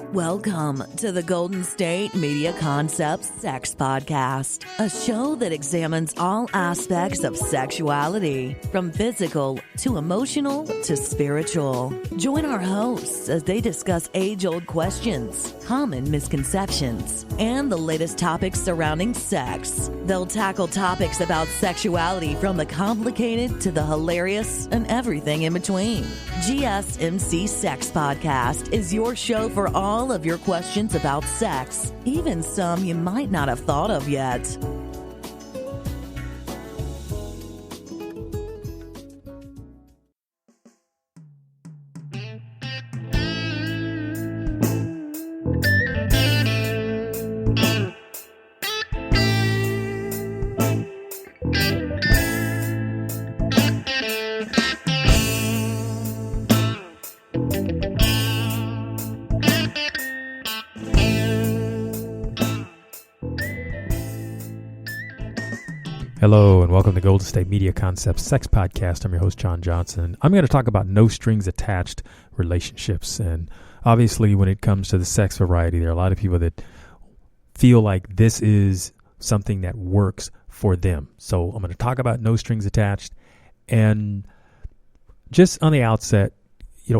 Welcome to the Golden State Media Concepts Sex Podcast, a show that examines all aspects of sexuality, from physical to emotional to spiritual. Join our hosts as they discuss age-old questions, common misconceptions, and the latest topics surrounding sex. They'll tackle topics about sexuality from the complicated to the hilarious and everything in between. GSMC Sex Podcast is your show for all of your questions about sex, even some you might not have thought of yet. Hello and welcome to Golden State Media Concepts Sex Podcast. I'm your host, John Johnson. I'm going to talk about no strings attached relationships. And obviously when it comes to the sex variety, there are a lot of people that feel like this is something that works for them. So I'm going to talk about no strings attached. And just on the outset,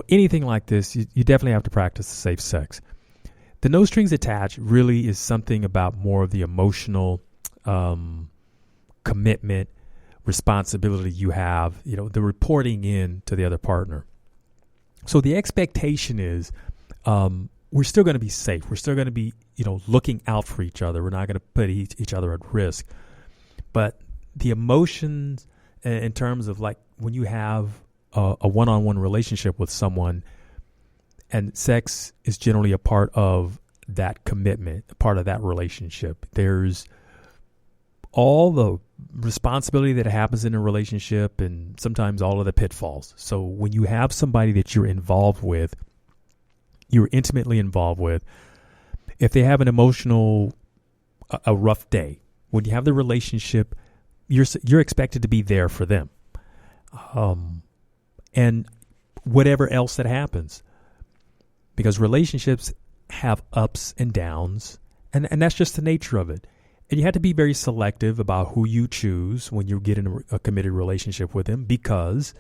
anything like this, you definitely have to practice safe sex. The no strings attached really is something about more of the emotional commitment, responsibility you have, the reporting in to the other partner. So the expectation is we're still going to be safe. We're still going to be, looking out for each other. We're not going to put each other at risk. But the emotions in terms of like when you have a one-on-one relationship with someone, and sex is generally a part of that commitment, a part of that relationship. There's all the responsibility that happens in a relationship and sometimes all of the pitfalls. So when you have somebody that you're intimately involved with, if they have an emotional, a rough day, when you have the relationship, you're expected to be there for them. And whatever else that happens, because relationships have ups and downs, and that's just the nature of it. And you have to be very selective about who you choose when you get in a committed relationship with them, because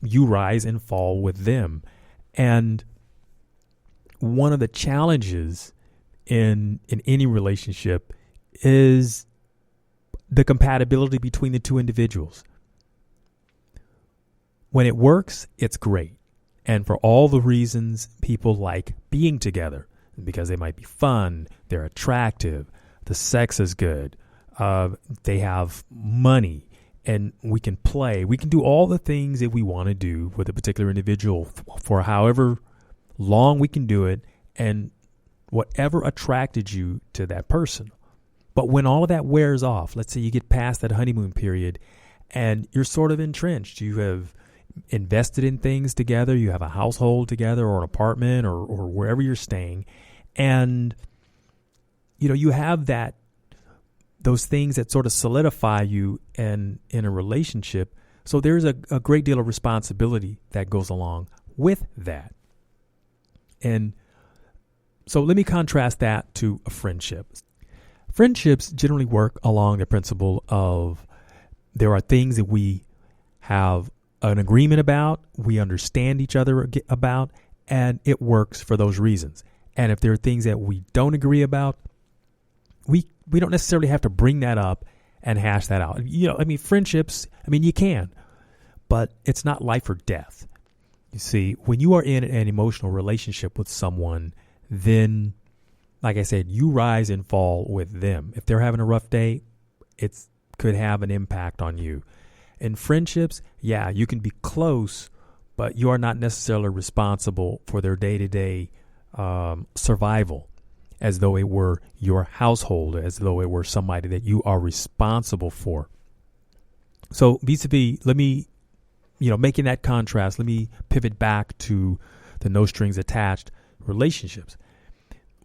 you rise and fall with them. And one of the challenges in any relationship is the compatibility between the two individuals. When it works, it's great. And for all the reasons people like being together, because they might be fun, they're attractive, the sex is good, they have money, and we can play. We can do all the things that we want to do with a particular individual for however long we can do it and whatever attracted you to that person. But when all of that wears off, let's say you get past that honeymoon period and you're sort of entrenched, you have invested in things together, you have a household together or an apartment or wherever you're staying, and you have those things that sort of solidify you in a relationship. So there's a great deal of responsibility that goes along with that. And so let me contrast that to a friendship. Friendships generally work along the principle of there are things that we have an agreement about, we understand each other about, and it works for those reasons. And if there are things that we don't agree about, we don't necessarily have to bring that up and hash that out. Friendships, you can, but it's not life or death. You see, when you are in an emotional relationship with someone, then, like I said, you rise and fall with them. If they're having a rough day, it could have an impact on you. In friendships, yeah, you can be close, but you are not necessarily responsible for their day-to-day survival, as though it were your household, as though it were somebody that you are responsible for. So vis-a-vis, let me, making that contrast, let me pivot back to the no strings attached relationships.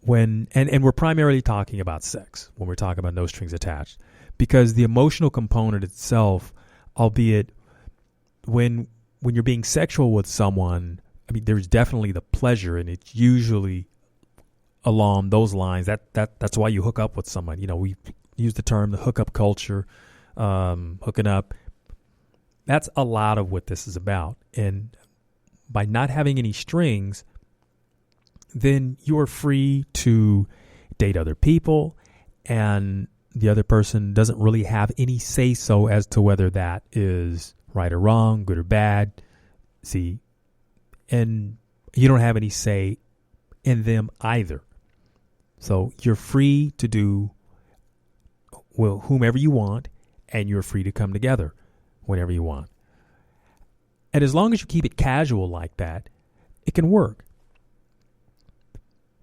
And we're primarily talking about sex when we're talking about no strings attached, because the emotional component itself, albeit when you're being sexual with someone, there's definitely the pleasure, and it's usually along those lines. That's why you hook up with someone. We use the term the hookup culture, hooking up. That's a lot of what this is about. And by not having any strings, then you are free to date other people, and the other person doesn't really have any say-so as to whether that is right or wrong, good or bad. See, and you don't have any say in them either. So you're free to do whomever you want, and you're free to come together whenever you want. And as long as you keep it casual like that, it can work.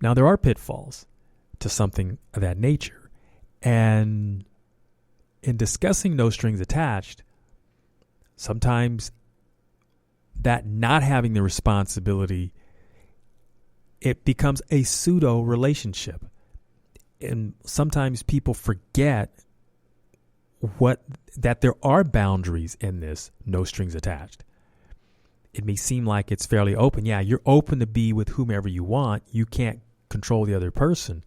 Now, there are pitfalls to something of that nature. And in discussing no strings attached, sometimes that not having the responsibility, it becomes a pseudo relationship. And sometimes people forget that there are boundaries in this no strings attached. It may seem like it's fairly open. Yeah, you're open to be with whomever you want. You can't control the other person.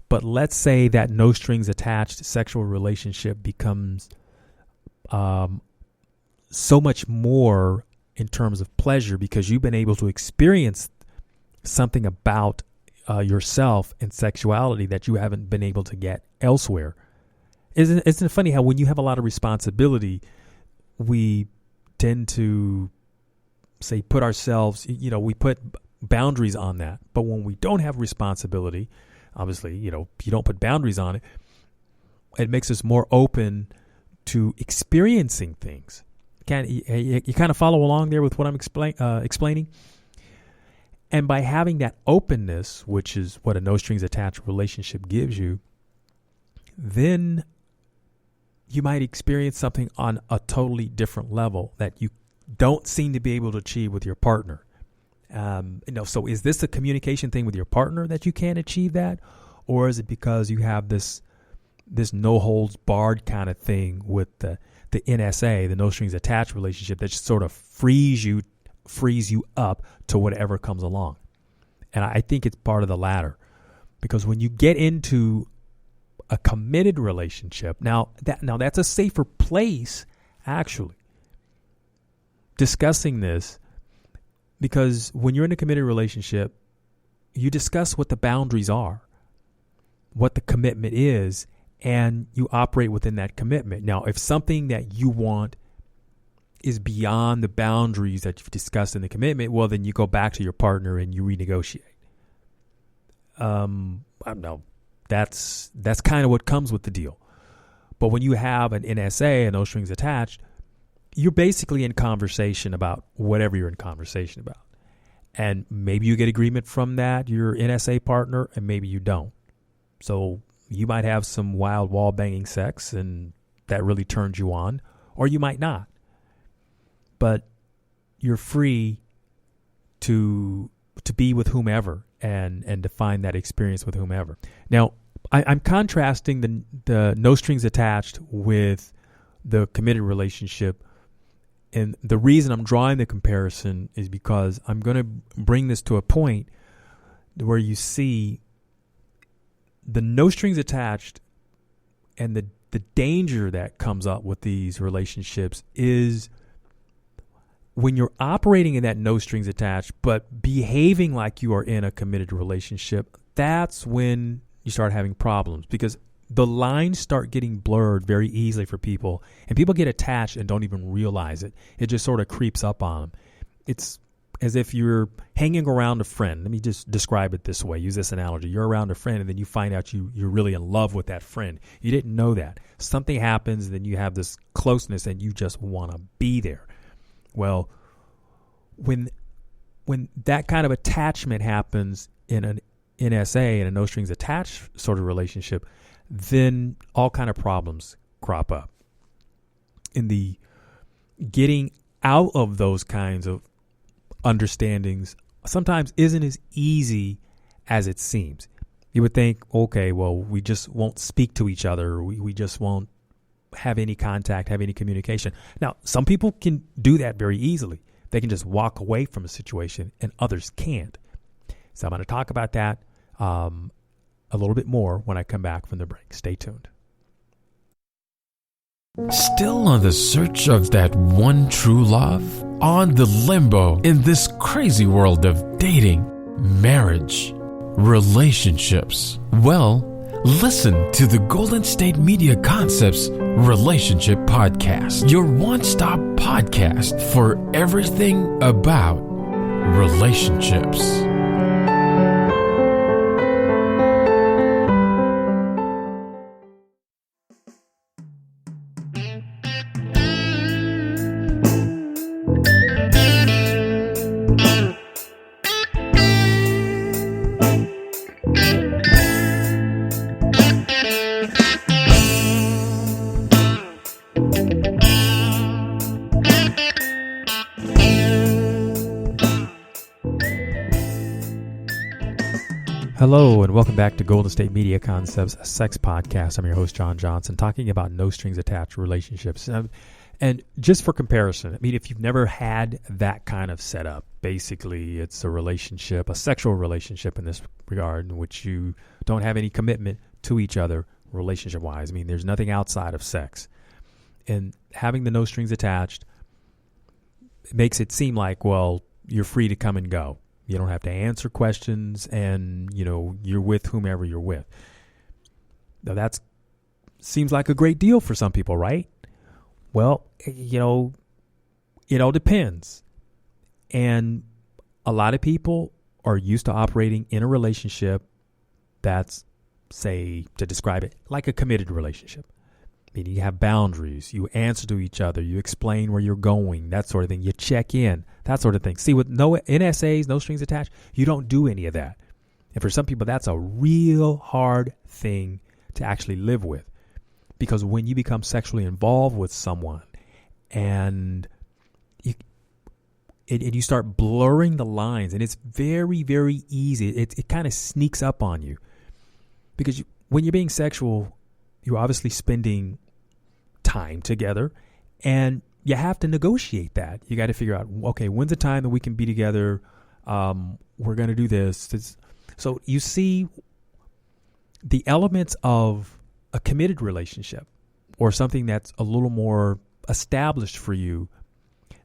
But let's say that no strings attached sexual relationship becomes so much more in terms of pleasure because you've been able to experience something about yourself and sexuality that you haven't been able to get elsewhere. Isn't it funny how when you have a lot of responsibility, we tend to say put ourselves, we put boundaries on that. But when we don't have responsibility, obviously, you don't put boundaries on it. It makes us more open to experiencing things. You kind of follow along there with what I'm explaining? And by having that openness, which is what a no strings attached relationship gives you, then you might experience something on a totally different level that you don't seem to be able to achieve with your partner. So is this a communication thing with your partner that you can't achieve that? Or is it because you have this no holds barred kind of thing with the NSA, the no strings attached relationship that just sort of frees you up to whatever comes along? And I think it's part of the latter, because when you get into a committed relationship, now that's a safer place, actually, discussing this, because when you're in a committed relationship, you discuss what the boundaries are, what the commitment is, and you operate within that commitment. Now, if something that you want is beyond the boundaries that you've discussed in the commitment, well, then you go back to your partner and you renegotiate. I don't know. That's kind of what comes with the deal. But when you have an NSA and no strings attached, you're basically in conversation about whatever you're in conversation about. And maybe you get agreement from your NSA partner, and maybe you don't. So you might have some wild wall banging sex and that really turns you on, or you might not. But you're free to be with whomever and to find that experience with whomever. Now, I'm contrasting the no strings attached with the committed relationship. And the reason I'm drawing the comparison is because I'm going to bring this to a point where you see the no strings attached and the danger that comes up with these relationships is when you're operating in that no strings attached, but behaving like you are in a committed relationship. That's when you start having problems, because the lines start getting blurred very easily for people, and people get attached and don't even realize it. It just sort of creeps up on them. It's as if you're hanging around a friend. Let me just describe it this way. Use this analogy. You're around a friend, and then you find out you're really in love with that friend. You didn't know that. Something happens, then you have this closeness, and you just want to be there. Well, when that kind of attachment happens in an NSA and a no strings attached sort of relationship, then all kind of problems crop up. In the getting out of those kinds of understandings sometimes isn't as easy as it seems. You would think, okay, well, we just won't speak to each other. We just won't have any contact, have any communication. Now, some people can do that very easily. They can just walk away from a situation, and others can't. So I'm going to talk about that a little bit more when I come back from the break. Stay tuned. Still on the search of that one true love? On the limbo in this crazy world of dating, marriage, relationships? Well, listen to the Golden State Media Concepts Relationship Podcast, your one-stop podcast for everything about relationships. Hello, and welcome back to Golden State Media Concepts, a sex podcast. I'm your host, John Johnson, talking about no strings attached relationships. And just for comparison, I mean, if you've never had that kind of setup, basically it's a relationship, a sexual relationship in this regard, in which you don't have any commitment to each other relationship-wise. I mean, there's nothing outside of sex. And having the no strings attached makes it seem like, well, you're free to come and go. You don't have to answer questions, and, you know, you're with whomever you're with. Now, that seems like a great deal for some people, right? Well, you know, it all depends. And a lot of people are used to operating in a relationship that's, say, to describe it, like a committed relationship. Meaning you have boundaries, you answer to each other, you explain where you're going, that sort of thing. You check in, that sort of thing. See, with no NSAs, no strings attached, you don't do any of that. And for some people, that's a real hard thing to actually live with. Because when you become sexually involved with someone and you start blurring the lines, and it's very, very easy. It kind of sneaks up on you. Because when you're being sexual, you're obviously spending time together, and you have to negotiate that. You got to figure out, okay, when's the time that we can be together? We're going to do this. So you see the elements of a committed relationship or something that's a little more established for you.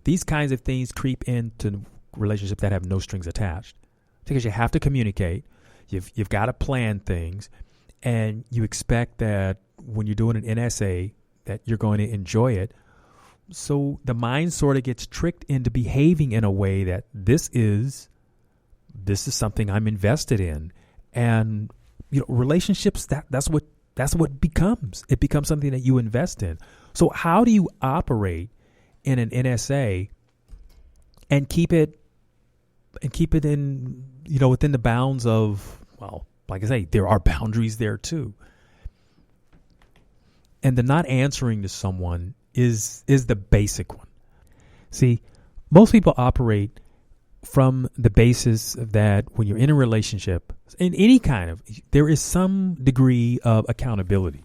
These kinds of things creep into relationships that have no strings attached, because you have to communicate. You've got to plan things, and you expect that when you're doing an NSA that you're going to enjoy it. So the mind sort of gets tricked into behaving in a way that this is something I'm invested in. And, you know, relationships, that's what becomes. It becomes something that you invest in. So how do you operate in an NSA and keep it in, you know, within the bounds of, well, like I say, there are boundaries there too. And the not answering to someone is the basic one. See, most people operate from the basis that when you're in a relationship, in any kind of, there is some degree of accountability.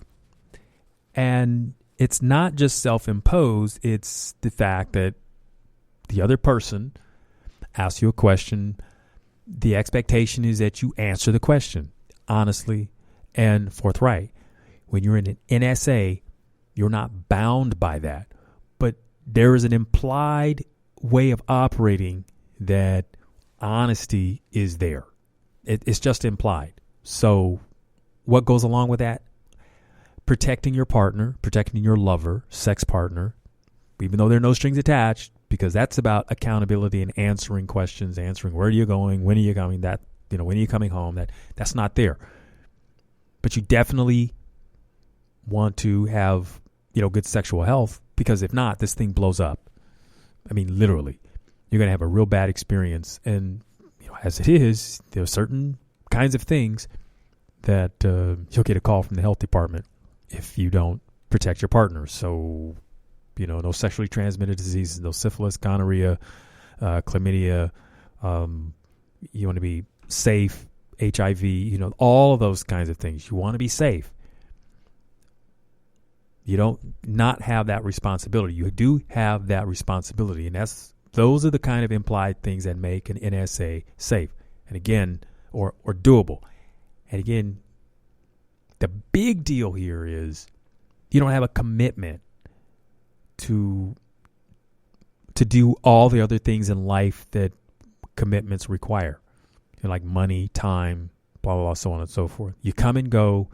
And it's not just self-imposed, it's the fact that the other person asks you a question. The expectation is that you answer the question honestly and forthright. When you're in an NSA, you're not bound by that. But there is an implied way of operating that honesty is there. It's just implied. So what goes along with that? Protecting your partner, protecting your lover, sex partner, even though there are no strings attached, because that's about accountability and answering questions, answering where are you going, when are you coming, that, you know, when are you coming home, that's not there. But you definitely want to have, you know, good sexual health, because if not, this thing blows up. I mean, literally, you're going to have a real bad experience. And, you know, as it is, there are certain kinds of things that you'll get a call from the health department if you don't protect your partner. So, you know, no sexually transmitted diseases, no syphilis, gonorrhea, chlamydia. You want to be safe, HIV, you know, all of those kinds of things. You want to be safe. You don't not have that responsibility. You do have that responsibility. And those are the kind of implied things that make an NSA safe. And again, or doable. And again, the big deal here is you don't have a commitment to do all the other things in life that commitments require, like money, time, blah, blah, blah, so on and so forth. You come and go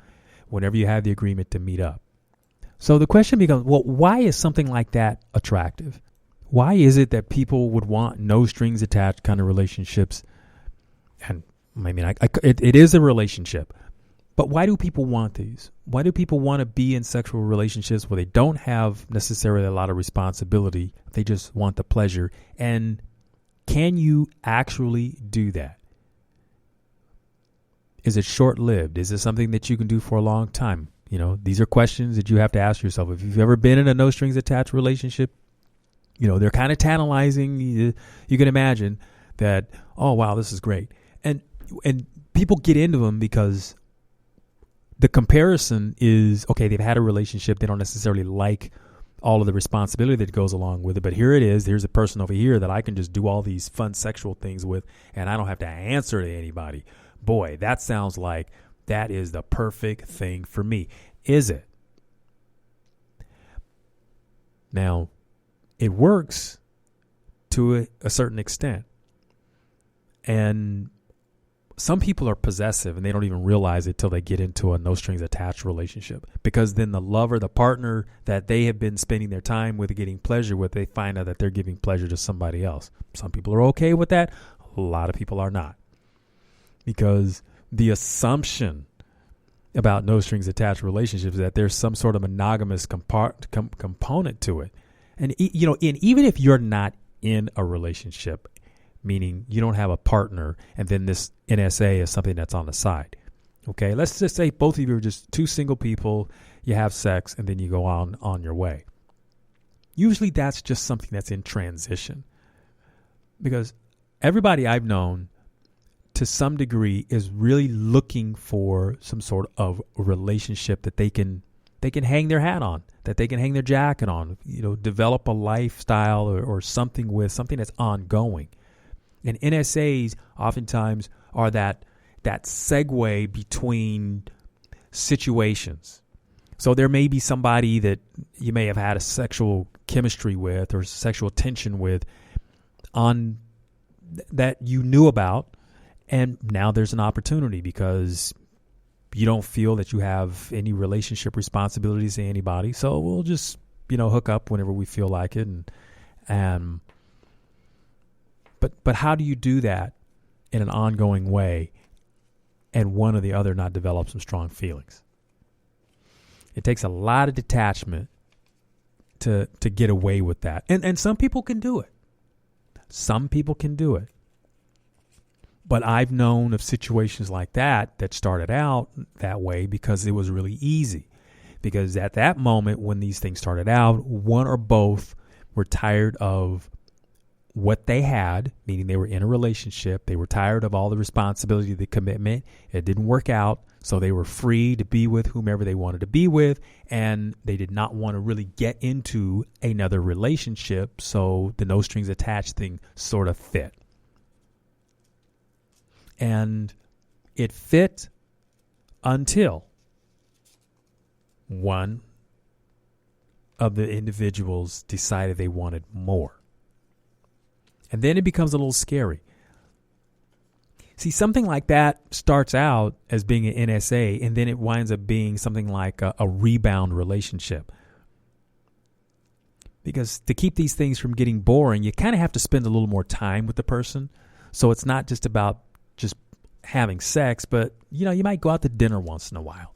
whenever you have the agreement to meet up. So the question becomes, well, why is something like that attractive? Why is it that people would want no strings attached kind of relationships? And I mean, it is a relationship, but why do people want these? Why do people want to be in sexual relationships where they don't have necessarily a lot of responsibility? They just want the pleasure. And can you actually do that? Is it short-lived? Is it something that you can do for a long time? You know, these are questions that you have to ask yourself. If you've ever been in a no strings attached relationship, you know, they're kind of tantalizing. You can imagine that, oh, wow, this is great. And people get into them because the comparison is, okay, they've had a relationship. They don't necessarily like all of the responsibility that goes along with it. But here it is. There's a person over here that I can just do all these fun sexual things with, and I don't have to answer to anybody. Boy, that sounds like that is the perfect thing for me. Is it? Now, it works to a certain extent. And some people are possessive and they don't even realize it till they get into a no strings attached relationship, because then the lover, the partner that they have been spending their time with, getting pleasure with, they find out that they're giving pleasure to somebody else. Some people are okay with that. A lot of people are not, because the assumption about no strings attached relationships is that there's some sort of monogamous component to it. And, you know, even if you're not in a relationship, meaning you don't have a partner, and then this NSA is something that's on the side. Okay, let's just say both of you are just two single people, you have sex, and then you go on your way. Usually that's just something that's in transition, because everybody I've known to some degree is really looking for some sort of relationship that they can hang their hat on, that they can hang their jacket on, you know, develop a lifestyle or something with, something that's ongoing. And NSAs oftentimes are that segue between situations. So there may be somebody that you may have had a sexual chemistry with or sexual tension with on that you knew about, and now there's an opportunity because you don't feel that you have any relationship responsibilities to anybody. So we'll just, you know, hook up whenever we feel like it. But how do you do that in an ongoing way and one or the other not develop some strong feelings? It takes a lot of detachment to get away with that. And some people can do it. Some people can do it. But I've known of situations like that started out that way because it was really easy. Because at that moment when these things started out, one or both were tired of what they had, meaning they were in a relationship. They were tired of all the responsibility, the commitment. It didn't work out, so they were free to be with whomever they wanted to be with, and they did not want to really get into another relationship, so the no strings attached thing sort of fit. And it fit until one of the individuals decided they wanted more. And then it becomes a little scary. See, something like that starts out as being an NSA, and then it winds up being something like a rebound relationship. Because to keep these things from getting boring, you kind of have to spend a little more time with the person. So it's not just about just having sex, but, you know, you might go out to dinner once in a while.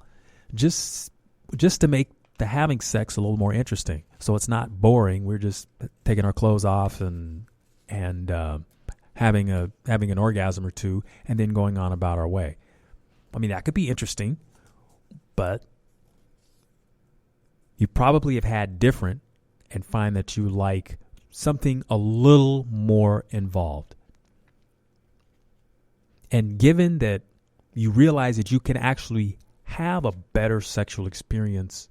Just to make the having sex a little more interesting. So it's not boring. We're just taking our clothes off and having an orgasm or two, and then going on about our way. I mean, that could be interesting, but you probably have had different and find that you like something a little more involved. And given that you realize that you can actually have a better sexual experience,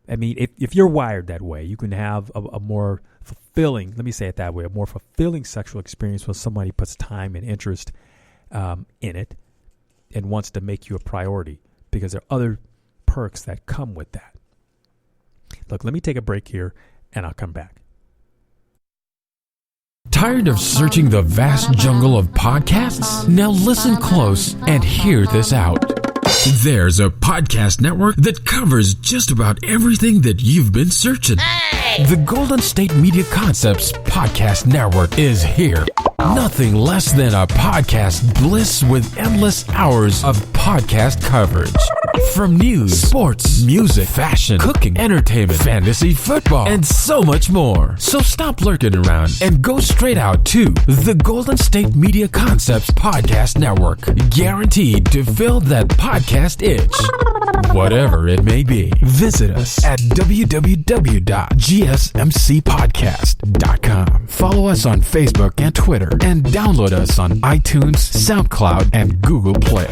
I mean, if you're wired that way, you can have a more fulfilling, let me say it that way, a more fulfilling sexual experience when somebody puts time and interest in it. and wants to make you a priority because there are other perks that come with that. Look, let me take a break here and I'll come back. Tired of searching the vast jungle of podcasts? Now listen close and hear this out. There's a podcast network that covers just about everything that you've been searching. Hey! The Golden State Media Concepts Podcast Network is here. Nothing less than a podcast bliss with endless hours of podcast coverage. From news, sports, music, fashion, cooking, entertainment, fantasy, football, and so much more. So stop lurking around and go straight out to the Golden State Media Concepts Podcast Network. Guaranteed to fill that podcast itch. Whatever it may be. Visit us at www.gsmcpodcast.com. Follow us on Facebook and Twitter, and download us on iTunes, SoundCloud, and Google Play.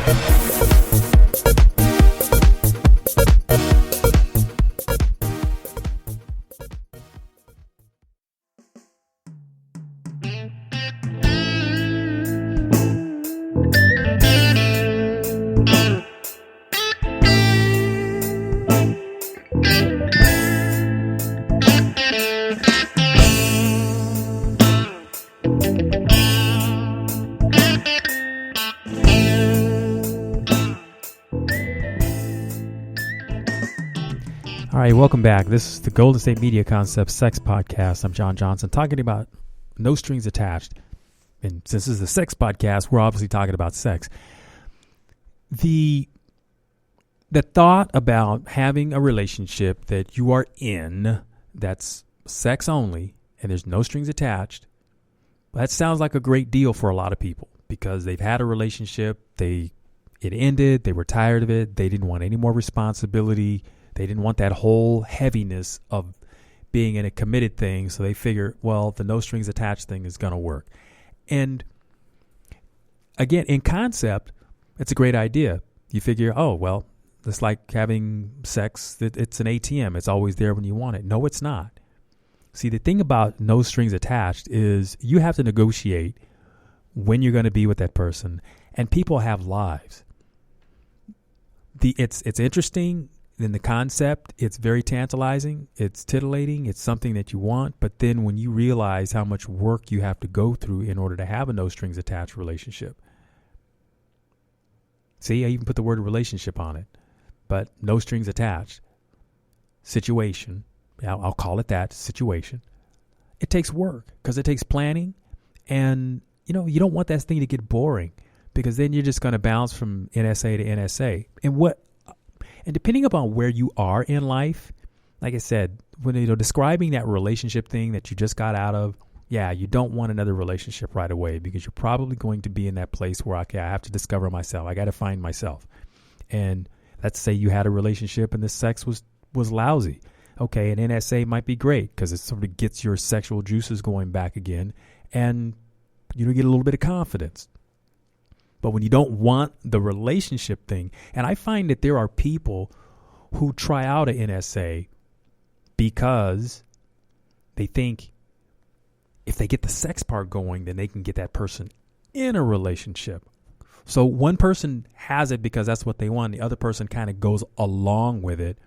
All right, welcome back. This is the Golden State Media Concepts Sex Podcast. I'm John Johnson, talking about no strings attached. And since this is a sex podcast, we're obviously talking about sex. The thought about having a relationship that you are in that's sex only and there's no strings attached, that sounds like a great deal for a lot of people because they've had a relationship, it ended, they were tired of it, they didn't want any more responsibility. They didn't want that whole heaviness of being in a committed thing. So they figure, well, the no strings attached thing is going to work. And again, in concept, it's a great idea. You figure, oh, well, it's like having sex. It's an ATM. It's always there when you want it. No, it's not. See, the thing about no strings attached is you have to negotiate when you're going to be with that person. And people have lives. It's interesting. In the concept, it's very tantalizing, it's titillating, it's something that you want, but then when you realize how much work you have to go through in order to have a no strings attached relationship. See, I even put the word relationship on it, but no strings attached. Situation, I'll call it that, situation. It takes work because it takes planning, and you don't want that thing to get boring because then you're just going to bounce from NSA to NSA. And depending upon where you are in life, like I said, when describing that relationship thing that you just got out of, yeah, you don't want another relationship right away because you're probably going to be in that place where, okay, I have to discover myself. I got to find myself. And let's say you had a relationship and the sex was lousy. Okay, an NSA might be great because it sort of gets your sexual juices going back again and you get a little bit of confidence. But when you don't want the relationship thing, and I find that there are people who try out an NSA because they think if they get the sex part going, then they can get that person in a relationship. So one person has it because that's what they want. The other person kind of goes along with it,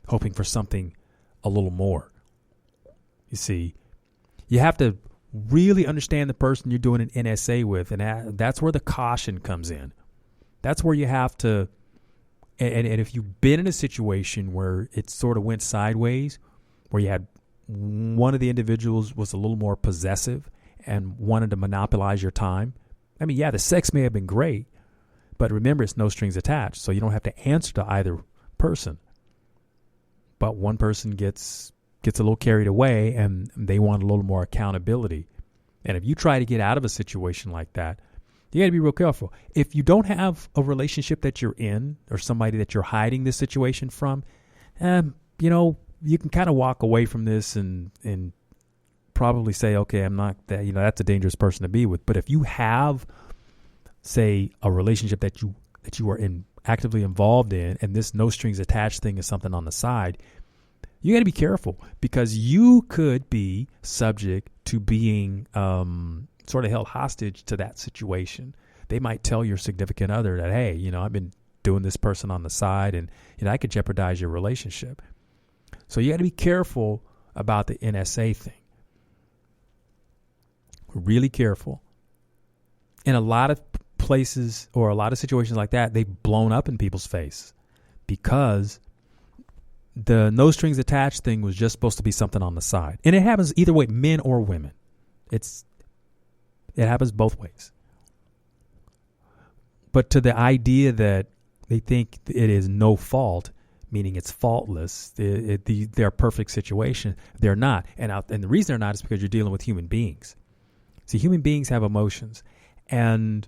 hoping for something a little more. You see, you have to really understand the person you're doing an NSA with, and that's where the caution comes in. That's where you have to, and if you've been in a situation where it sort of went sideways, where you had one of the individuals was a little more possessive and wanted to monopolize your time, I mean, yeah, the sex may have been great, but remember, it's no strings attached, so you don't have to answer to either person. But one person gets a little carried away and they want a little more accountability. And if you try to get out of a situation like that, you got to be real careful. If you don't have a relationship that you're in or somebody that you're hiding this situation from, you can kind of walk away from this and probably say, okay, I'm not that, that's a dangerous person to be with. But if you have, say, a relationship that you are actively involved in, and this no strings attached thing is something on the side, you got to be careful because you could be subject to being sort of held hostage to that situation. they might tell your significant other that, hey, I've been doing this person on the side, and I could jeopardize your relationship. So you got to be careful about the NSA thing. Really careful. In a lot of places or a lot of situations like that, they've blown up in people's face because the no strings attached thing was just supposed to be something on the side. And it happens either way, men or women. It happens both ways. But to the idea that they think it is no fault, meaning it's faultless, they're a perfect situation, they're not. And the reason they're not is because you're dealing with human beings. See, human beings have emotions, and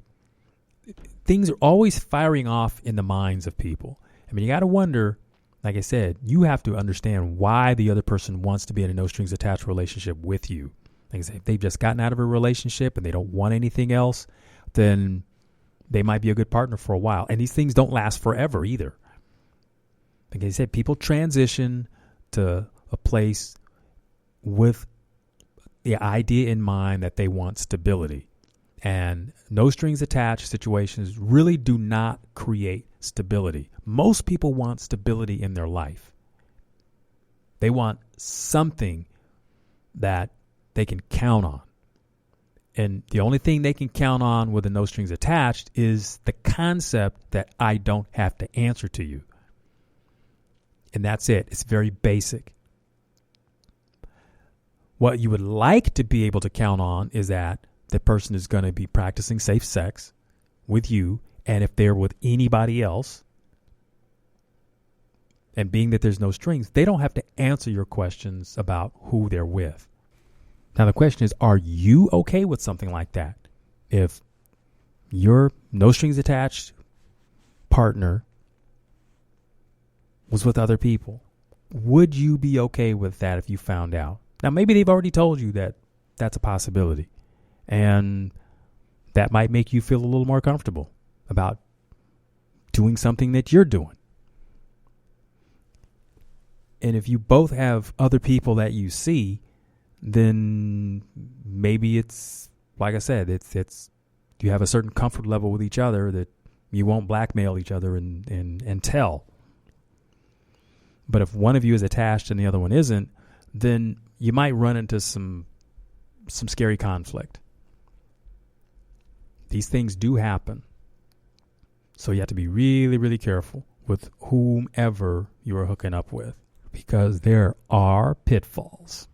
things are always firing off in the minds of people. I mean, you got to wonder, like I said, you have to understand why the other person wants to be in a no strings attached relationship with you. Like I said, if they've just gotten out of a relationship and they don't want anything else, then they might be a good partner for a while. And these things don't last forever either. Like I said, people transition to a place with the idea in mind that they want stability. And no strings attached situations really do not create stability. Most people want stability in their life. They want something that they can count on. And the only thing they can count on with the no strings attached is the concept that I don't have to answer to you. And that's it. It's very basic. What you would like to be able to count on is that the person is going to be practicing safe sex with you, and if they're with anybody else, and being that there's no strings, they don't have to answer your questions about who they're with. Now, the question is, are you okay with something like that? If your no strings attached partner was with other people, would you be okay with that if you found out? Now, maybe they've already told you that that's a possibility, and that might make you feel a little more comfortable about doing something that you're doing. And if you both have other people that you see, then maybe it's, like I said, it's you have a certain comfort level with each other that you won't blackmail each other and tell. But if one of you is attached and the other one isn't, then you might run into some scary conflict. These things do happen. So you have to be really, really careful with whomever you are hooking up with, because there are pitfalls.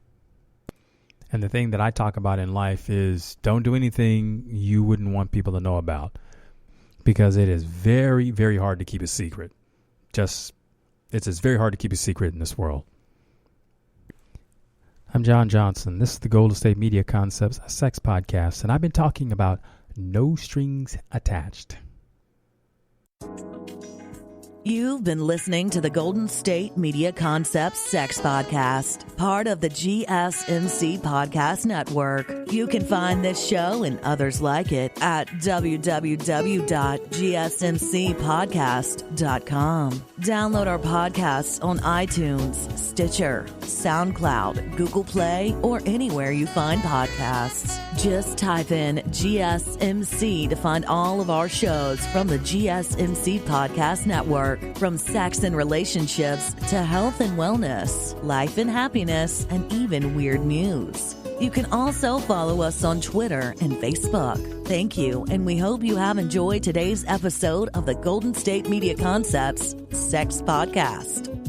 And the thing that I talk about in life is don't do anything you wouldn't want people to know about, because it is very, very hard to keep a secret. It's just very hard to keep a secret in this world. I'm John Johnson. This is the Golden State Media Concepts Sex Podcast, and I've been talking about no strings attached. You've been listening to the Golden State Media Concepts Sex Podcast, part of the GSMC Podcast Network. You can find this show and others like it at www.gsmcpodcast.com. Download our podcasts on iTunes, Stitcher, SoundCloud, Google Play, or anywhere you find podcasts. Just type in GSMC to find all of our shows from the GSMC Podcast Network. From sex and relationships to health and wellness, life and happiness, and even weird news. You can also follow us on Twitter and Facebook. Thank you, and we hope you have enjoyed today's episode of the Golden State Media Concepts Sex Podcast.